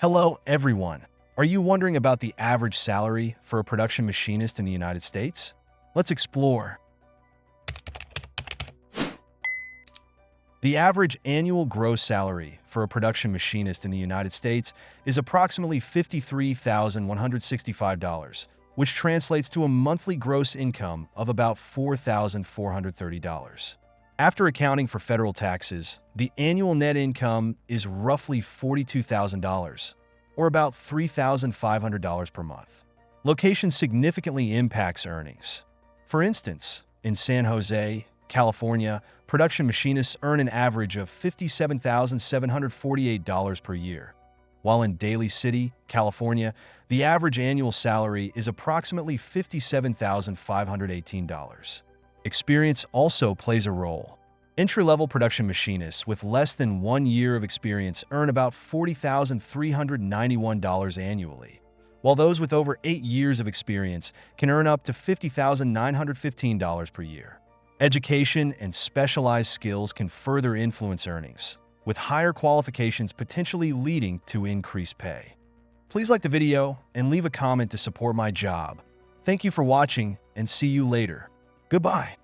Hello, everyone. Are you wondering about the average salary for a production machinist in the United States? Let's explore. The average annual gross salary for a production machinist in the United States is approximately $53,165, which translates to a monthly gross income of about $4,430. After accounting for federal taxes, the annual net income is roughly $42,000, or about $3,500 per month. Location significantly impacts earnings. For instance, in San Jose, California, production machinists earn an average of $57,748 per year, while in Daly City, California, the average annual salary is approximately $57,518. Experience also plays a role. Entry-level production machinists with less than 1 year of experience earn about $40,391 annually, while those with over 8 years of experience can earn up to $50,915 per year. Education and specialized skills can further influence earnings, with higher qualifications potentially leading to increased pay. Please like the video and leave a comment to support my job. Thank you for watching, and see you later. Goodbye.